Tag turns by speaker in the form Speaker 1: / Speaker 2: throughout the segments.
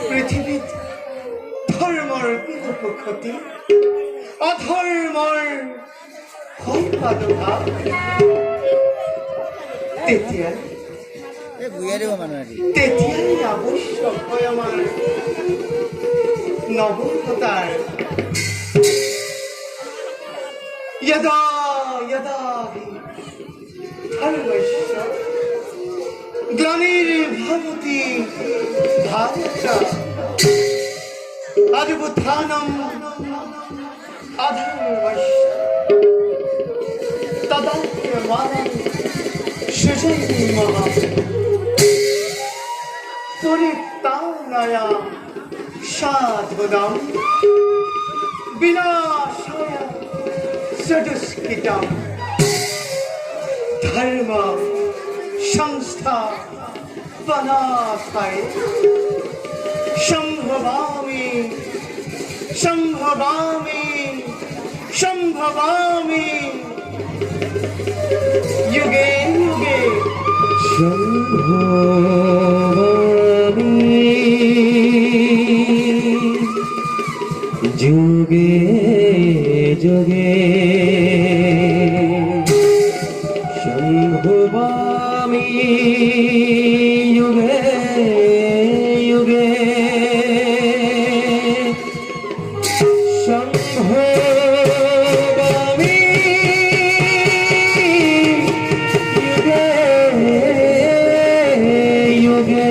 Speaker 1: পৃথিবীত ধৰ্মৰ ক্ষতি অধৰ্মৰ প্ৰাদুৰ্ভাৱ তেতিয়াই আৱশ্যক হয় আমাৰ নৱতাৰ यदा यदा धर्मस्य ग्लानिर्भवति भारत अद्भुतानम् अधर्मस्य तदात्मानं सृजयामः परित्राणाय साधूनां विनाशाय सदुष्कृतं धर्म संस्था बनाथाय संभवामि संभवामि संभवामि युगे युगे संभवामि युगे युगे संभवामि युगे युगे संभवामि युगे युगे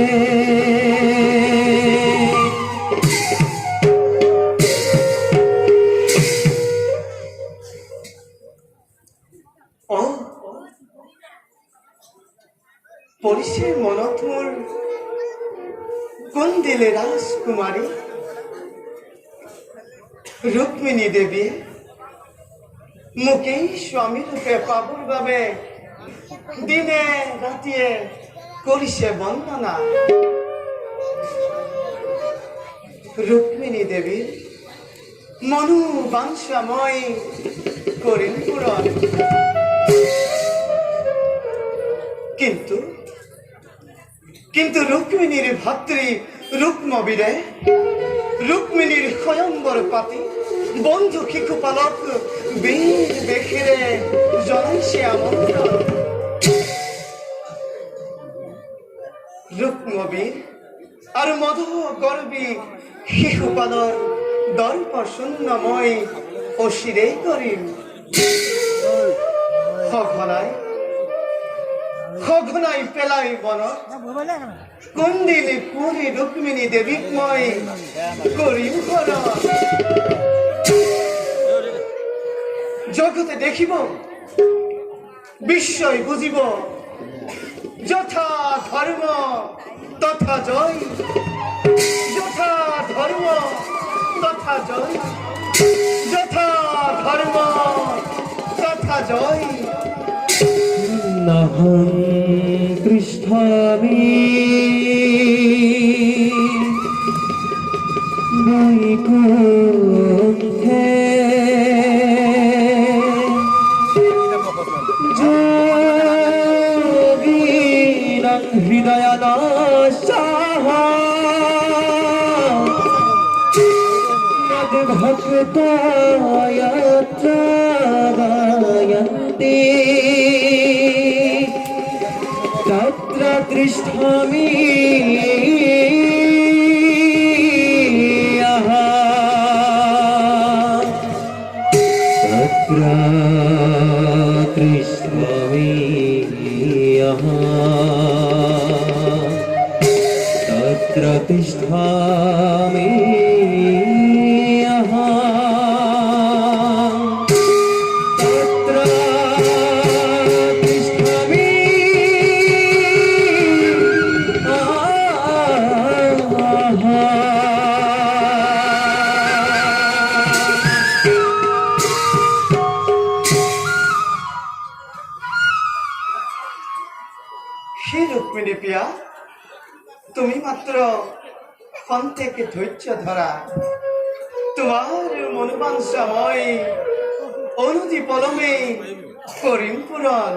Speaker 1: परिचय मनत मोर कोन दिले राजकुमारी रुक्मिणी देवी मुके स्वामी रूपे पाबर भावे दिने रातिए करिছে बंदना रुक्मिणी देवी मनु बांशामय करिन पूरण किंतु रुक्मिणीर भातृ रुक्मबीरे रुक्मिणीर स्वयंवर पाती बंधु शिशुपालक बীর বেশিরে জনাইছে আমন্ত্রণ रुक्मबीर और मध गर्वी शिशुपालर दर्प शून्यमय अशिरे करिल सघनाई पेलाई बन कन्दिली पुरी रुक्मिणी देवीक मैं करिम जगते देखिब विश्वय बुझिब यथा धर्म तथा जय यथा धर्म तथा जय यथा धर्म तथा जय नहं पृष्ठामि वैकुण्ठे जोगिनं हृदयनाशाः मद्भक्ताय त्रावयन्ति तत्र तिष्ठामि तिष्ठामि अहं तत्र तिष्ठामि
Speaker 2: হে রুক্মিণী প্রিয়া, তুমি মাত্র ক্ষণ থেকে ধৈর্য ধরা, তোমার মনোবাঞ্ছাময় অনুদি পলমে করিম পূরণ।